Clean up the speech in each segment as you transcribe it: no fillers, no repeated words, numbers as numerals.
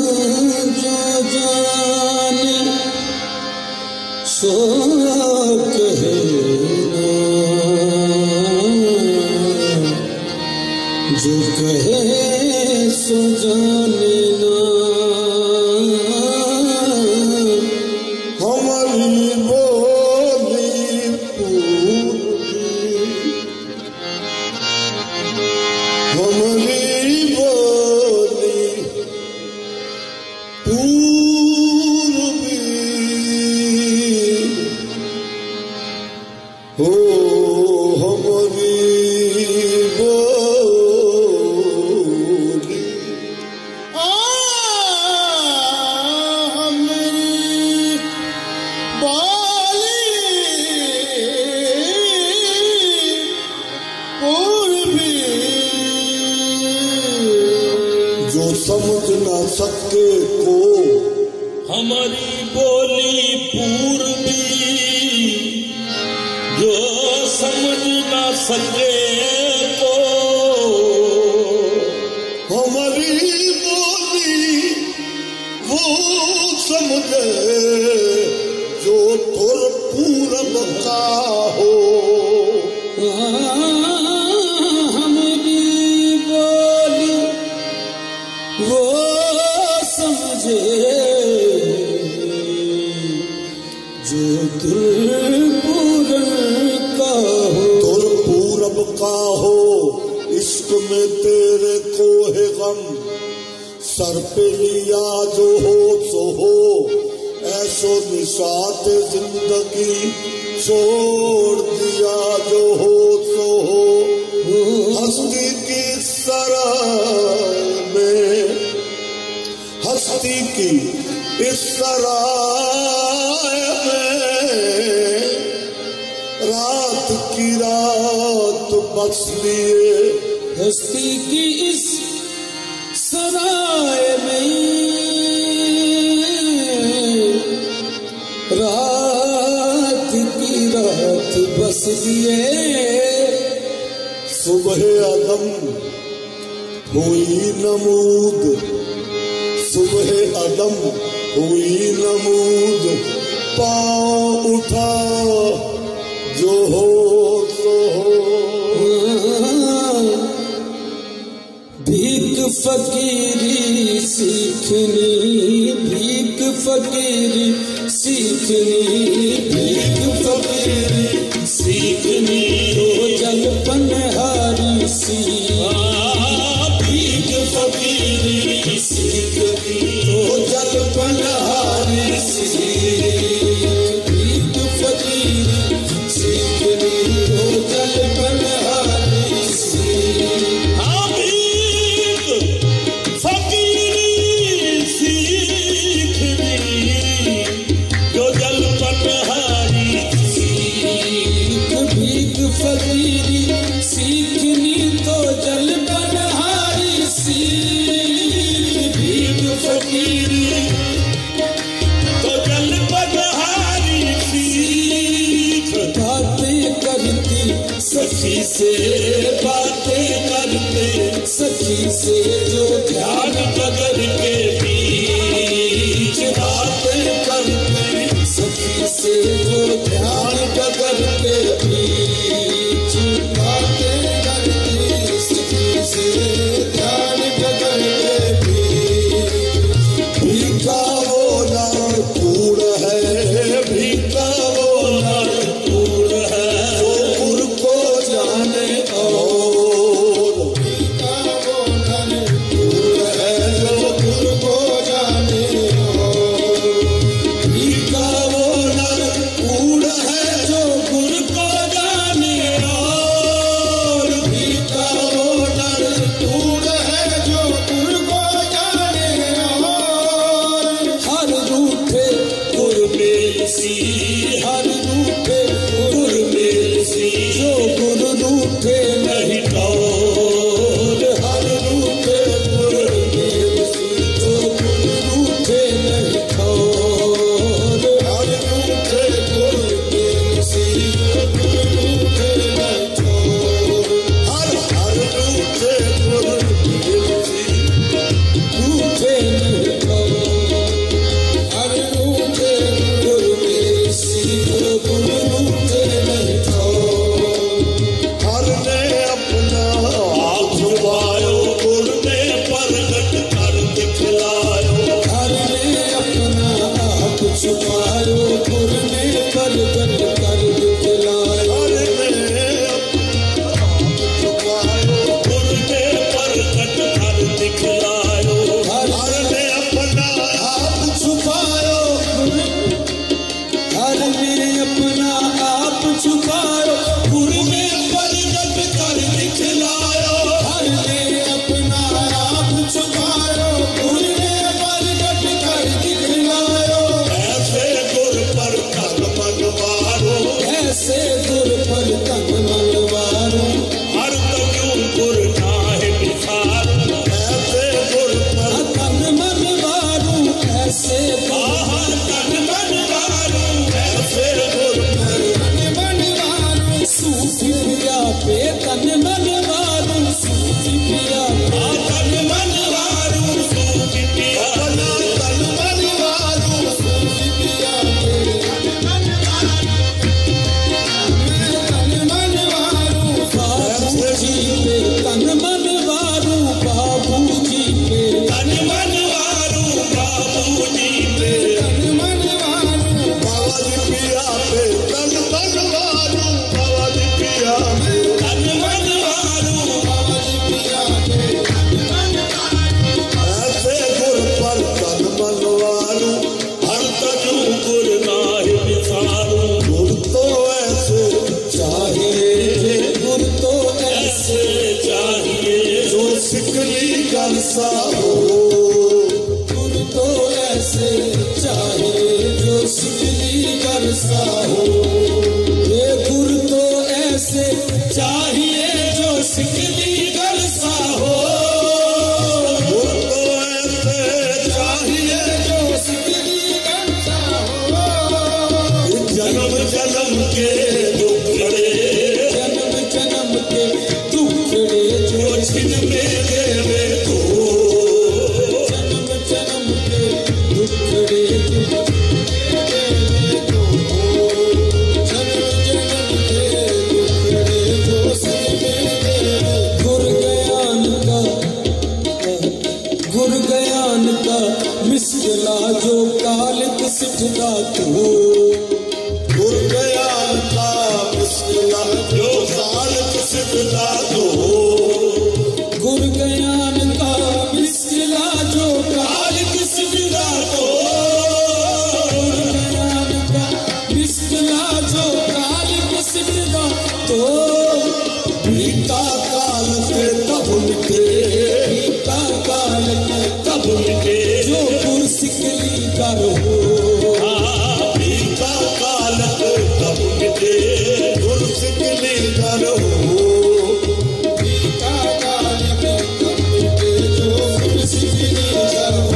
जो जाने सो कहना, जो कहे सो जाने ना। हमारी बोली पूर्वी, हमारी बोली पूर्वी हो, हमारी जो समझ ना सके को, हमारी बोली पूर्वी जो समझ ना सके को, हमारी बोली वो समझे जो तुर पूरब का हो। वो समझे जो दुर्पूरब का हो, दुर्पूरब का हो। इश्क में तेरे को है गम, सर पे लिया जो हो सो हो। ऐसो निशात जिंदगी छोड़ दिया जो हो सो हो। हस्ती की सराय में, हस्ती की इस सराय में रात की रात बस लिए। हस्ती की इस सराय में रात की रात बस लिए। सुबह अदम हुई नमूद, सुबह अदम हुई नमूद। पाँव उठा जो हो सो हो। भीख फकीरी सीखनी, भीख फकीरी सीखनी, भीख फकीरी सीखनी। तो जल पनहारी सी, भीख फकीरी सीखनी। तो जल पनहारी सी, भीख फकीरी सीखनी। तो जल पनहारी सी। फकीरी सीखनी तो जल पनहारी सीख, भीख फकीरी तो जल पनहारी सीख। बातें करती सखी से, बातें करते सखी से जो ध्यान बदल के बीच। बातें करते सखी से जो ध्यान बदल के बीच। ध्यान बदल के बीच। विसारू हर तजू गुर नाहि विसारू गुर तो ऐसे चाहिए गुर तो ऐसे चाहिए जो सिकली करसा हो गुर तो ऐसे चाहिए जो सिकली करसा हो ये गुर तो ऐसे चाहिए जो सिकली करसा हो गुर तो ऐसे चाहिए जो सिकली करसा हो जन्म जन्म के दुखड़े जन्म जन्म के दुखड़े जो छिन में देवे तो जन्म जन्म के दुखड़े जो कालिक सिठदा तू गुर ज्ञान का मिसला जो कालिक सिठदा तू गुर ज्ञान का मिसला जो कालिक सिठदा तू गुर ज्ञान का मिसला जो कालिक सिठदा तो बीता काल के तब मिटे बीता काल के तब मिटे जो गुर सिकली करो बीता काल तब मिटे गुर सिकली करो बीता काल तब मिटे जो गुर सिकली करो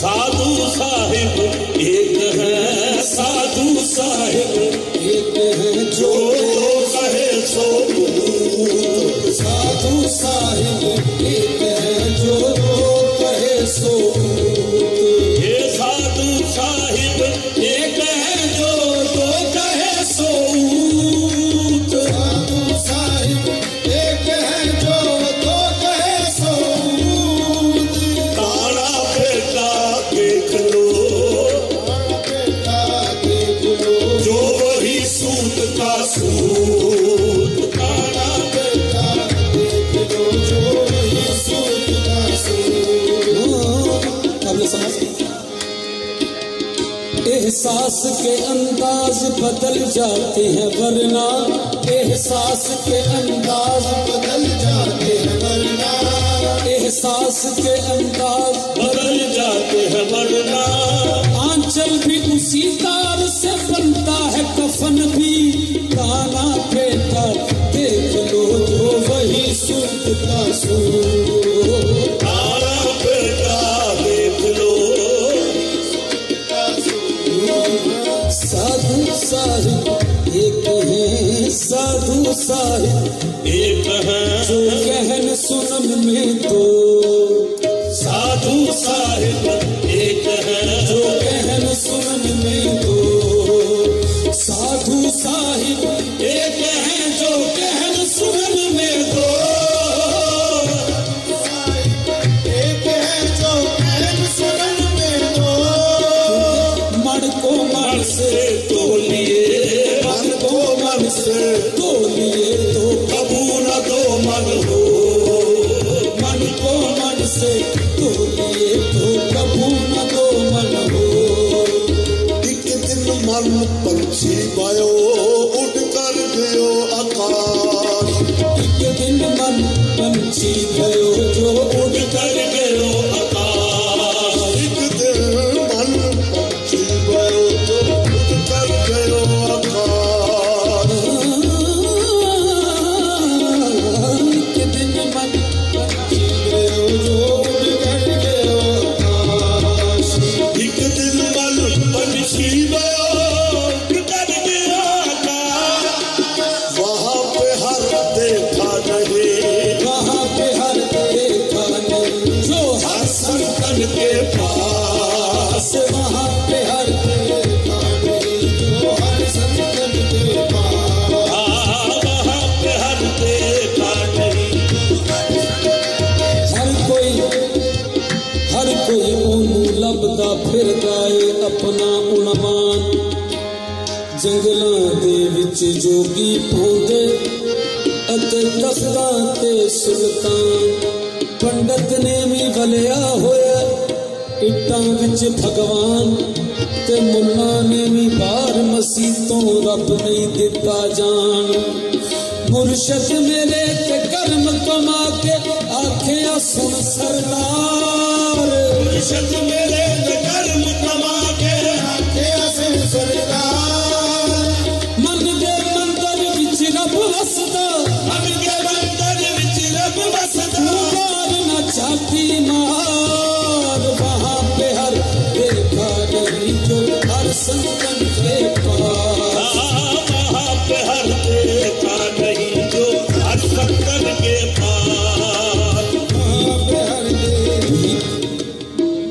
साधु साहिब एक है साधु साहिब एक है जो कहे सो साधु साहिब एक है जो कहे सो ये साधु साहिब एक है जो कहे सो साधु साहिब एक है जो कहे सो तारा बेटा देख लो जो वही सूत का सूत तारा बेटा देख लो जो वही सूत का सूत समझ एहसास के अंदाज बदल जाते हैं वरना एहसास के अंदाज बदल जाते हैं वरना एहसास के अंदाज बदल जाते हैं वरना आंचल भी उसी तार से बनता है कफन भी काना बेटा देख लो जो वही सूत का सूत तारा बेटा देख लो साधु साहिब एक है साधु साहिब एक है जो कहन सुनन में तो साधु साहिब एक है जो कहन सुनन में तो साधु साहिब एक है जो कहन सुनन में तो एक है जो कहन सुनन में तो मन को मन से तोलिए मन को मन से तोलिए तो कबू न दो मन हो मन को मन से तोलिए तो कबू न दो मन हो एक दिन मन पंछी गयो उड़ कर गयो आकाश एक दिन मन पंछी गयो जो उड़ कर गयो आकाश एक दिन मन पंछी गयो जो उड़ कर गयो आकाश एक दिन मन पंछी गयो जो उड़ कर गयो आकाश एक दिन मन पंछी गयो उड़ कर गयो आकाश वहाँ पे हर देखा नहीं वहाँ पे हर देखा नहीं जो हर संतन के पास वहाँ पे हर देखा नहीं जो हर संतन के पास वहाँ पे हर देखा नहीं हर कोई ओनू लभदा फिरदा है अपना उणमान जंगलां दे विच जोगी पौंदे अते तख्तां ते सुल्तान पंडित ने भी वलिया होया पेटां विच भगवान ते मुन्ना ने भी बार मसीतों रब नहीं दिता जान। मुर्शद मेरे ते कर्म कमा के आखिया सुन सरदार, मुर्शद मेरे ते कर्म कमा के आखिया सुन सरदार। मन दे मंदिर विच रब वसदा, मन के मंदिर विच रब वसदा। मार न चाटी मार वहाँ पे हर देखा नहीं जो हर संतन के पास, वहाँ पे हर देखा नहीं जो हर संतन के पास। वहाँ पे हर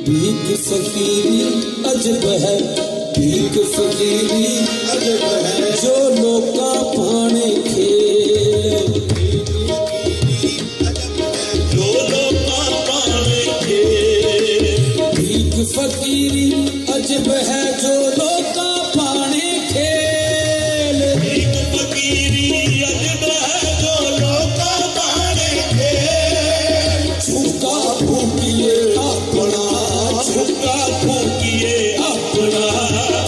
भीख फकीरी अजब है, भीख फकीरी अजब है जो लोका पाने खेल, जो लोका पाने खेल। भीख फकीरी अजब है जो लोका पाने खेल। भीख फकीरी अजब है जो लोका पाने खेल। झुका फूकिए अपना, झुका फूकिए अपना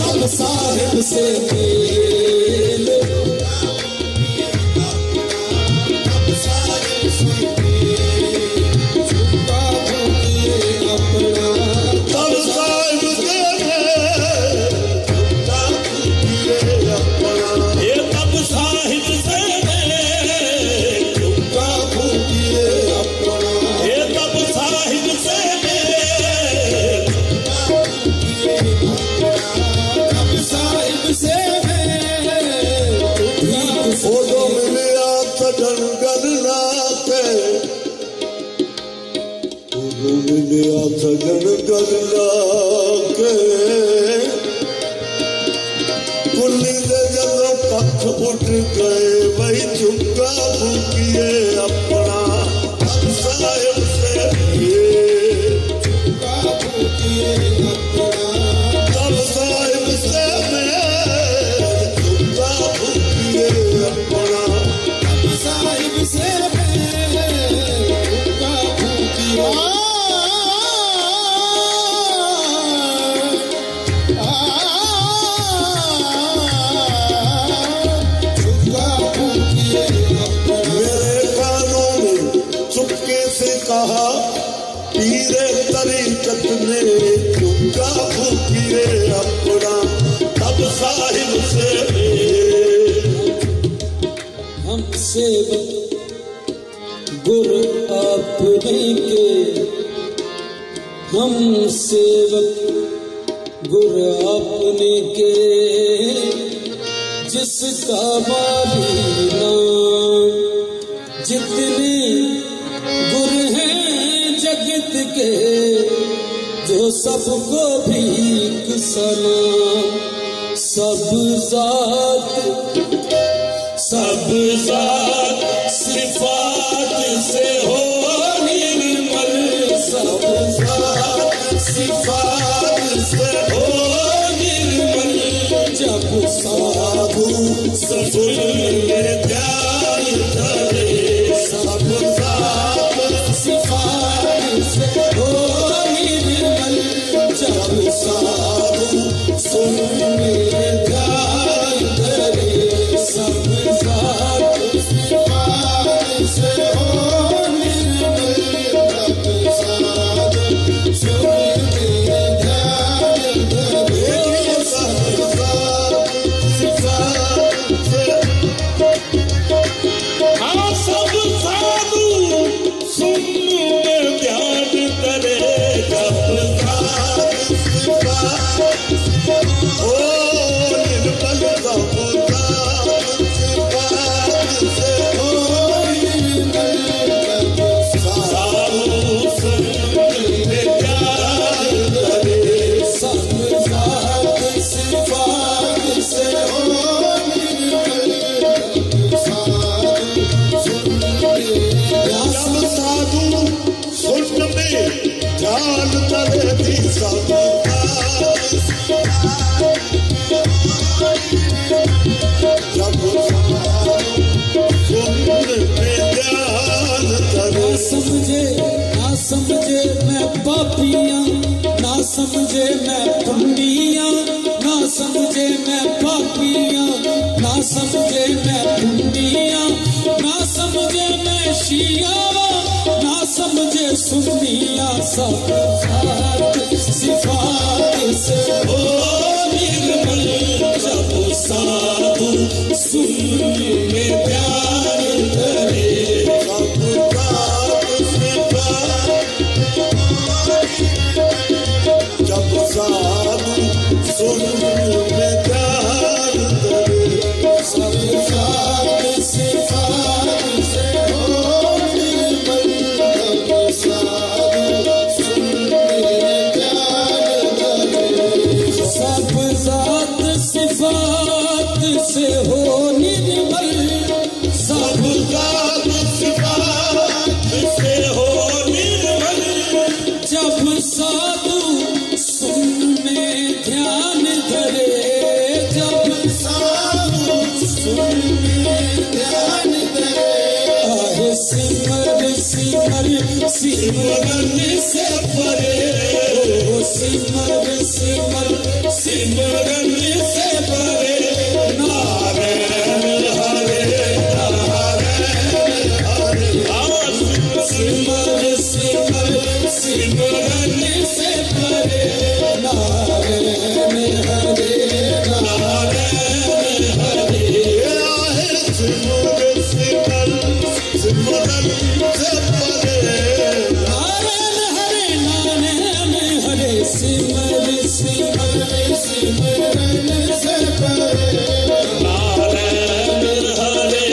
हम साहिब से मेल। झुका फूकिए अपना, तब साहिब से मेल। झुका फूकिए अपना, ये तब साहिब से मेल। झुका फूकिए अपना, ये तब साहिब से मेल। हम साहिब से मेल। भीख फोटो मिलिया सजन गलना के, फोटो मिलिया सजन गलना के। कुल्ली दे जदों पख उठ गए वही झुका फूकिए अपना। हम साहिब से मेल। झुका फूकिए अपना, तब साहिब से मेल। झुका फूकिए अपना। साहिब से मेल। झुका फूकिए झुका फूकिए अपना। मेरे कानों ने चुपके से कहा पीरे तरीकत ने झुका फूकिए अपना। तब साहिब से मेल। हम सेवक गुर आपने के, हम सेवक गुर आपने के, जिसका बाली नाम। जितने गुर हैं जगत के, जो सबको भीख सलाम। सब जात सिफात से हो निर्मल, सब जात सिफात से हो निर्मल। जब साधु ससुर में ध्यान धरे, सब जात सिफात से हो निर्मल। जब साधु सुन में ध्यान धरे, सब जात सिफात से हो निर्मल। जब साधु सुन में ध्यान धरे, सब जात सिफात से। हाँ, सब साधु सुन में ध्यान करे। जब जात सिफात ओ निर्मल। सब जात सिफात से हो निर्मल। साधु सुन में ध्यान करे। सब जात सिफात से हो निर्मल। साधु सुन में जब साधु सुन में ध्यान करे थी सब जात। जब साधु सुन में ध्यान करे। ना समझे मैं पापियां, ना समझे मैं पुण्डियां, ना समझे मैं पापियां, ना समझे मैं पुण्डियां, ना समझे मैं शिया, ना समझे सुन्नियां। सब सिफात से हो निर्मल, जब साधु सुन्नी में प्यार करे। जब साधु सुन्नी में प्यार करे, सब सात सिफात से हो निर्मल, जब साधु सुन्नी में प्यार करे। सब जात सिफात से हो निर्मल, सब जात सिफात से हो निर्मल, जब साधु सुनने ध्यान धरे, जब साधु सुन्नी ध्यान करे। आहे सिमर सिमर सिमरन से परे, ओ सिमर सिमर सिमरन से परे। नारायण हरे नारायण हरे, सिमर सिमर सिमरन से परे। नारायण हरे नारायण हरे, आहे सिमर सिमर सिमरन से परे। नारायण हरे नारायण हरे, सिमर सिमर सिमरन से परे। नारायण हरे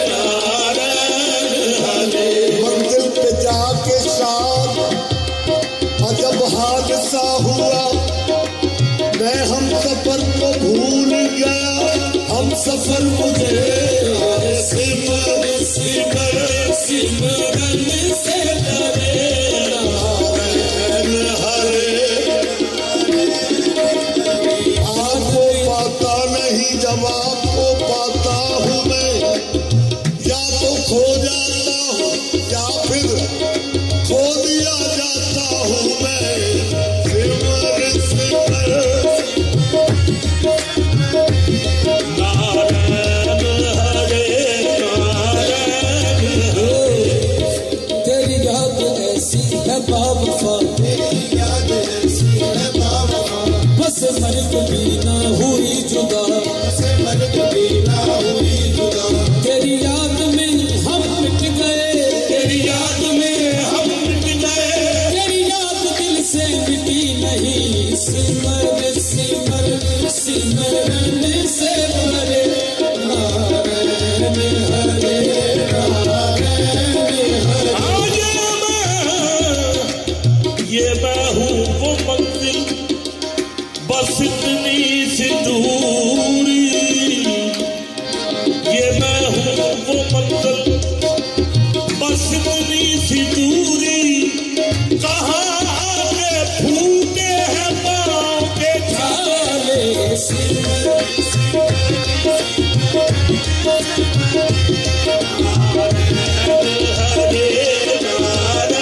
नारायण हरे। मंदिर पे जाके शाम अजब हादसा हुआ, मैं हम सफर को भूल गया, हम सफर मुझे सिमर सिमर सिमरन से परे। नारायण हरे। आपको पाता नहीं, जब आपको पाता हूँ मैं, या तो खो जाता हूँ या फिर खो दिया जाता हूँ मैं। सिमर सिमर नारायण हरे नारायण हरे, तेरी याद ऐसी है बाबा, तेरी याद ऐसी है बाबा, बस मर कभी ना हुई जुदा, से मन कभी ना हुई जुदा। तेरी याद में हम मिट गए, तेरी याद में हम मिट गए, तेरी याद दिल से मिटी नहीं। सिमर सिमर सिमरन से परे। नारायण हरे नारायण हरे। ये मैं हूँ वो मंजिल, बस इतनी सी दूरी। ये मैं हूँ वो मंजिल, बस इतनी सी दूरी। कहाँ आके फूटे हैं पाँव के छाले। सिमर हरे नारायण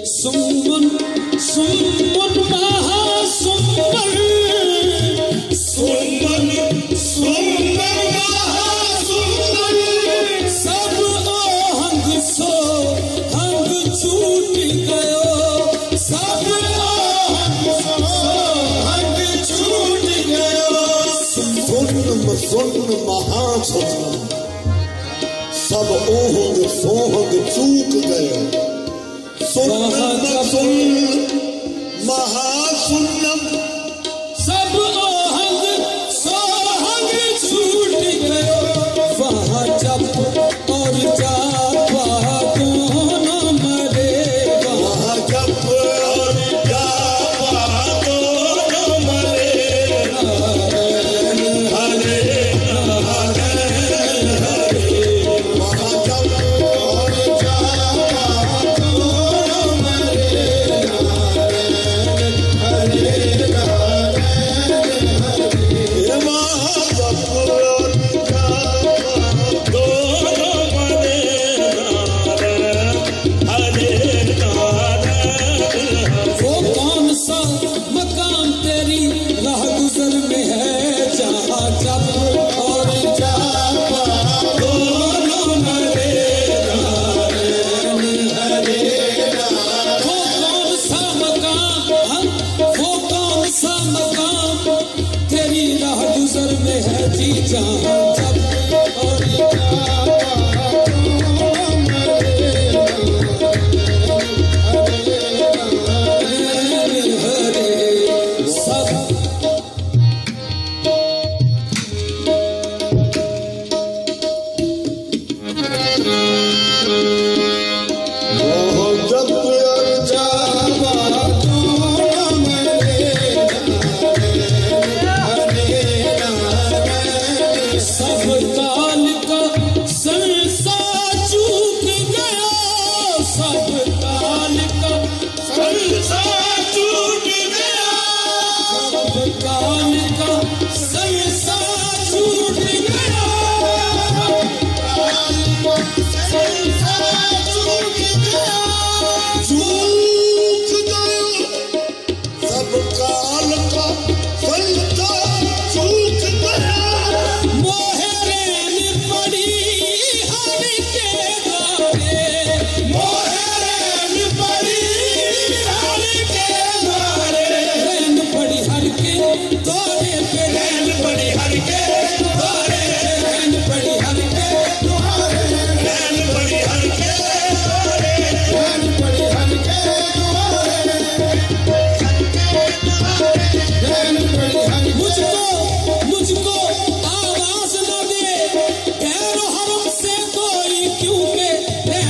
सुमन सुमन महासुंदर, सुमन सुंदर महासुंदर। सब आहंग सो हंग छूट गयो, सब आहंग सो हंग छूट गयो। सुन महासुन, सब ओहंग सोहंग चूक गए। सुन महासुन्नम, सब आहंग सोहंग छूट गयो। वहाँ जप और जापा दोनों मरे, वहाँ जप और जापा दोनों मरे। नारायण हरे नारायण हरे। वहाँ जप और जापा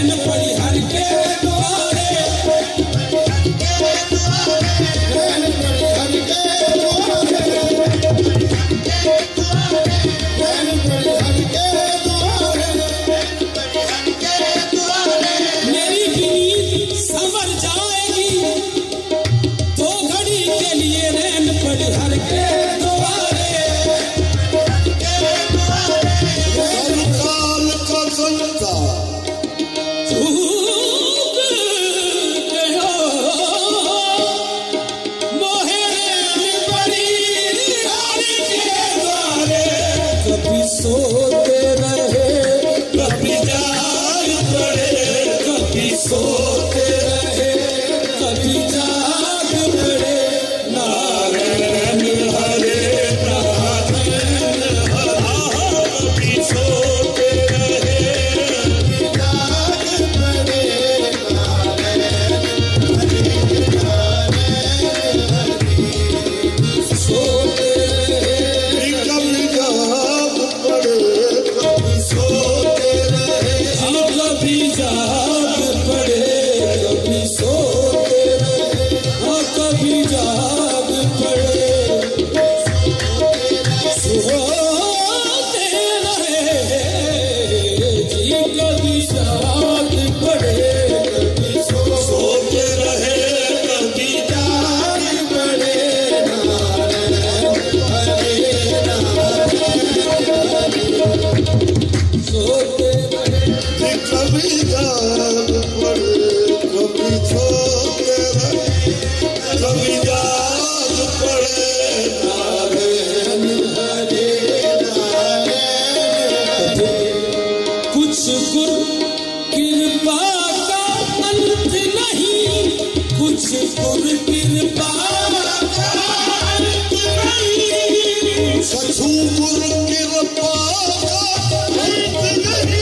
नैन पड़ी हर के द्वारे, नैन पड़ी हर के द्वारे, नैन पड़ी हर के द्वारे। मेरी नींद संवर जाएगी तो घड़ी के लिए नैन पड़ी हर के द्वारे। सरकाल का जनता कभी सोते रहे कभी जाग पड़े, कभी सोते रहे कभी जाग पड़े। नारायण हरे नारायण हरे, कभी सोते रहे जाग पड़े, सोते रहे कभी जाग पड़े, कभी सोते रहे, कभी जाग पड़े, कभी सोते रहे, हाँ कभी जाग पड़े, सोते रहे जी, कभी जाग पड़े, कभी सोते रहे, कभी जाग पड़े। सोते रहे कभी जाग पड़े, कभी सोते रहे, कभी जाग पड़े। नारायण हरे नारायण। कुछ गुरु कृपा का अंत नहीं, कुछ गुरु कृपा का अंत नहीं, कछु गुरु कृपा का अंत नहीं,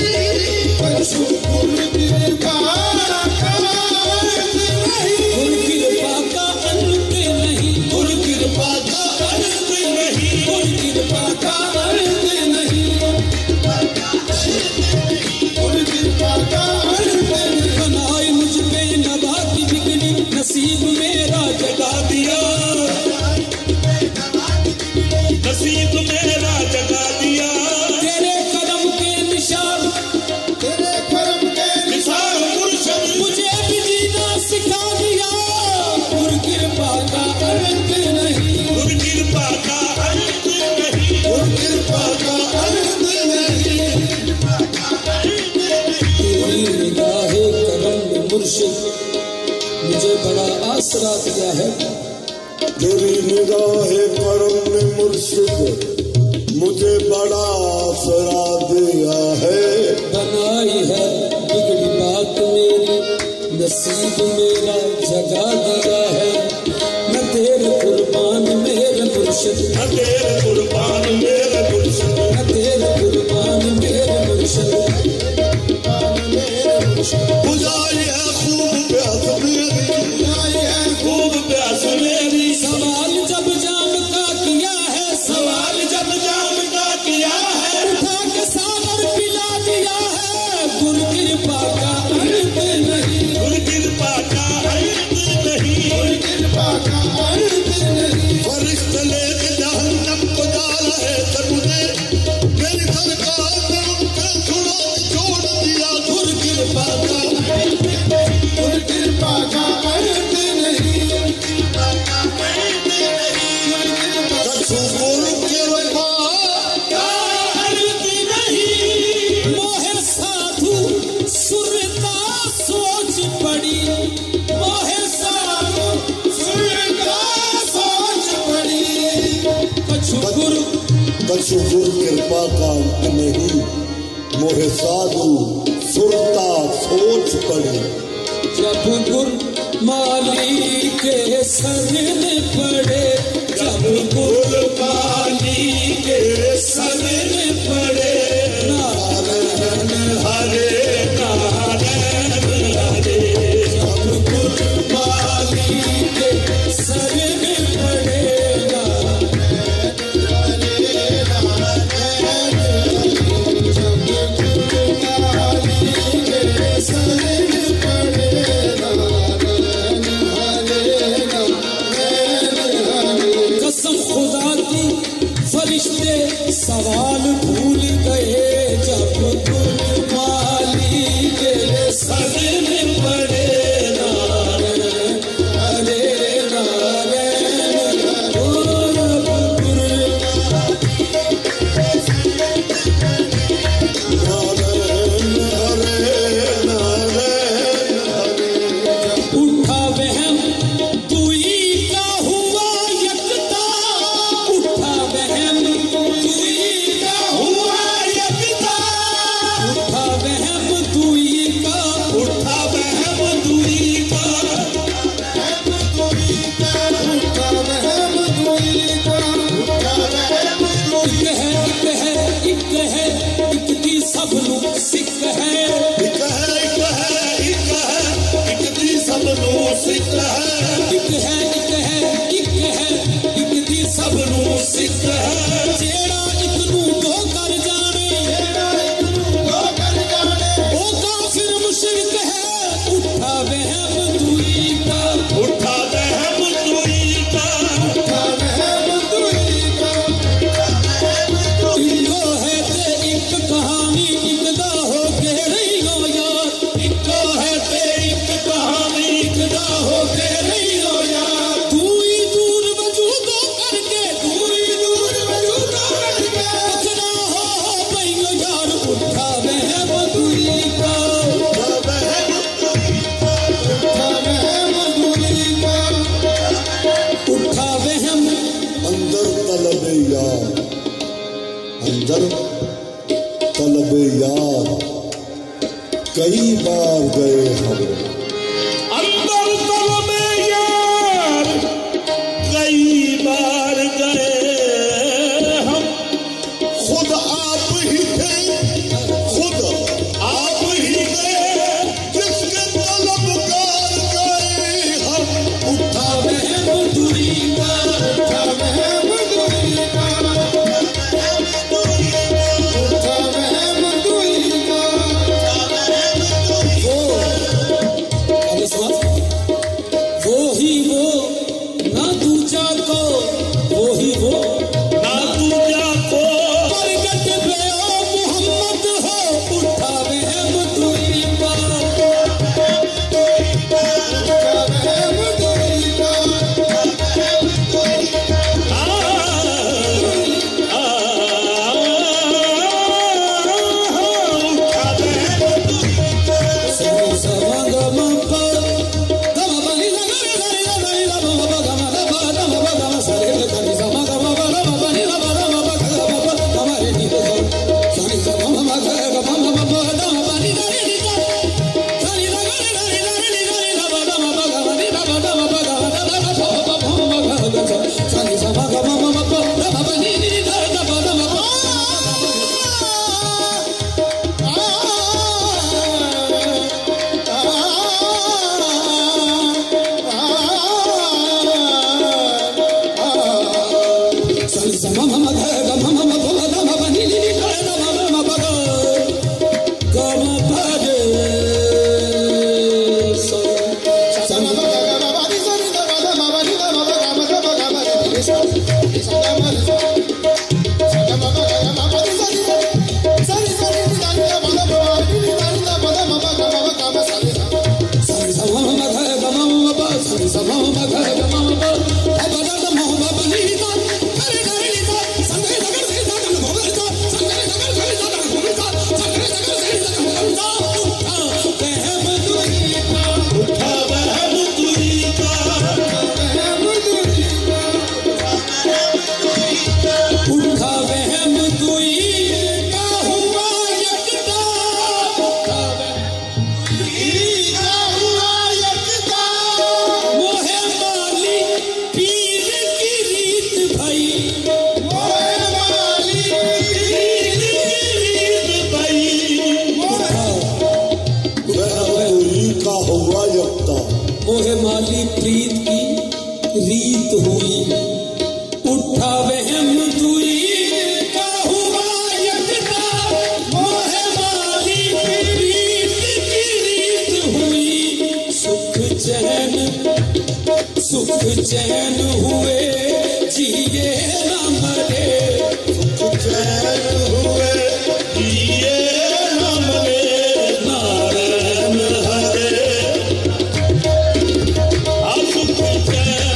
कछु गुरु कृपा का अंत नहीं, गुरु कृपा का अंत नहीं, गुरु कृपा का अंत नहीं, गुरु कृपा का अंत नहीं, गुरु कृपा का अंत नहीं। बनाई मुझ पे नभा की बिगड़ी, नसीब मेरा जगा दिया, नसीब मेरा जगा दिया, तेरे कदम के निशान, तेरे कर्म के निसार मुर्शद मुझे भी जीना सिखा दिया। गुरु कृपा का अंत नहीं, गुरु कृपा का अंत नहीं, गुरु कृपा का अंत नहीं। तेरी निगाहे करम ने मुर्शिद मुझे बड़ा आसरा दिया है, तेरी निगाहे करम ने मुर्शिद मुझे बड़ा आसरा दिया है। बनाई है बिगड़ी बात मेरी, नसीब मेरा जगा दिया है। मैं तेरे कुर्बान मेरे मुर्शिद, मैं तेरे कुर्बान मेरे मुर्शद, मैं तेरे कुर्बान मेरे मुर्शिद। बुझाई है खूब प्यास मेरी, बुझाई है खूब प्यास मेरी, सवाल जब जाम का किया है, सवाल जब जाम का किया है, उठा के सागर पिला दिया है। गुरु कृपा का अंत नहीं, गुरु कृपा का अंत नहीं, गुरु कृपा का अंत नहीं। फरिश्ते लेके जहन्नम को डाला है सबने, मेरी सरकार ने उनके छुड़ा छोड़ दिया। गुरु कृपा का गुरु कृपा का अंत नहीं, कछु गुरु कृपा का अंत नहीं। मोहे साधु सुरता सोच पड़ी, मोहे साधु सुरता सोच पड़ी। कछु गुरु कछु गुरु कृपा का अंत नहीं, मोहे साधु सुरता सोच पड़ी। जब गुरु माली के शरण पड़े, जब गुरु माली के शरण पड़े। नारायण हरे नारायण हरे, जब गुरु माली के शरण पड़े। नारायण बार गए हम, अंदर तल में यार कई बार गए हम। खुद आप ही थे, खुद आप ही गए, जिसके तलबगार गए हम। उठा महम दूरी का, उठा महम दूरी का, उठा महम दूरी का। वो ही वो ना दूजा को, वो ही वो ना दूजा को प्रगट पे ओ मोहम्मद हो। उठा महम दूरी का, उठा महम दूरी का। मोहे माली प्रीत की रीत हुई। उठा वहम दुई का हुआ यकता। मोहे माली प्रीत की रीत हुई। सुख चैन हुए जिए न मरे। सुख चैन हुए जिए न मरे। नारायण हरे सुख चैन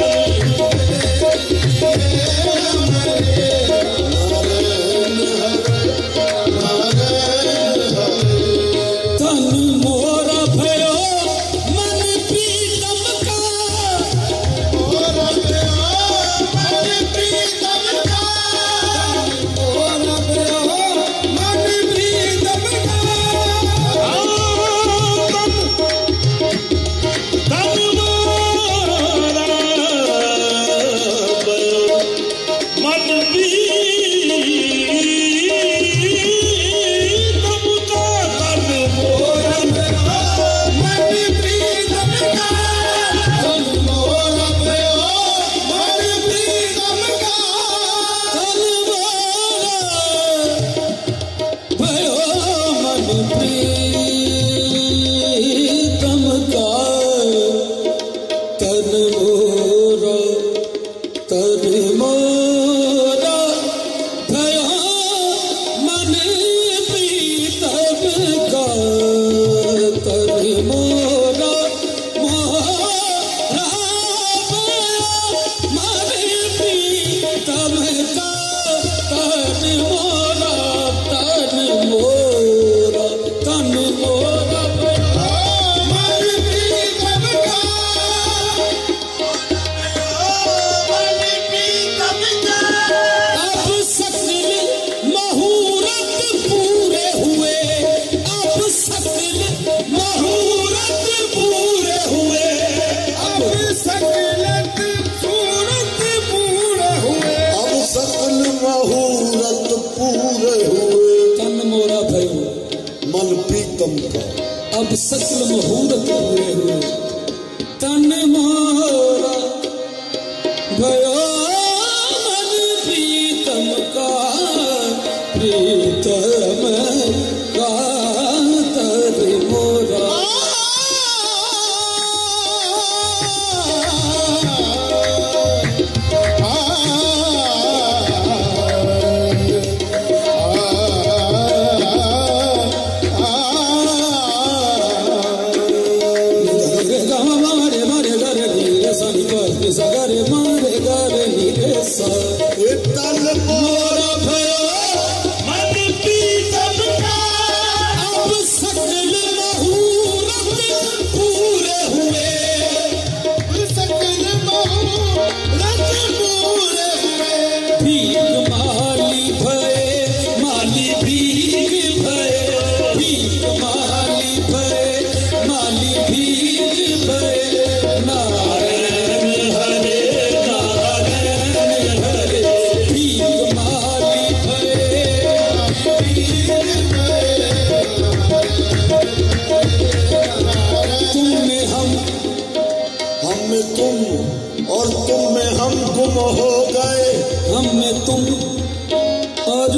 तन मोरा भयो मन प्रीतम का। मोरा भयो मन प्रीतम का। सकल मुहूर्त हुए तन मोरा भयो मन प्रीतम का प्रीतम का तर मोरा सगरे मारे गरे नीरे सा तल मोरा भयो मन प्रीतम का अब सकल मुहूर्त पूरे हुए सकल मुहूर्त पूरे हुए भीख माली भये माली भीख भये भीख माली भये माली भीख भये तुम और तुम में हम गुम हो गए हम में तुम और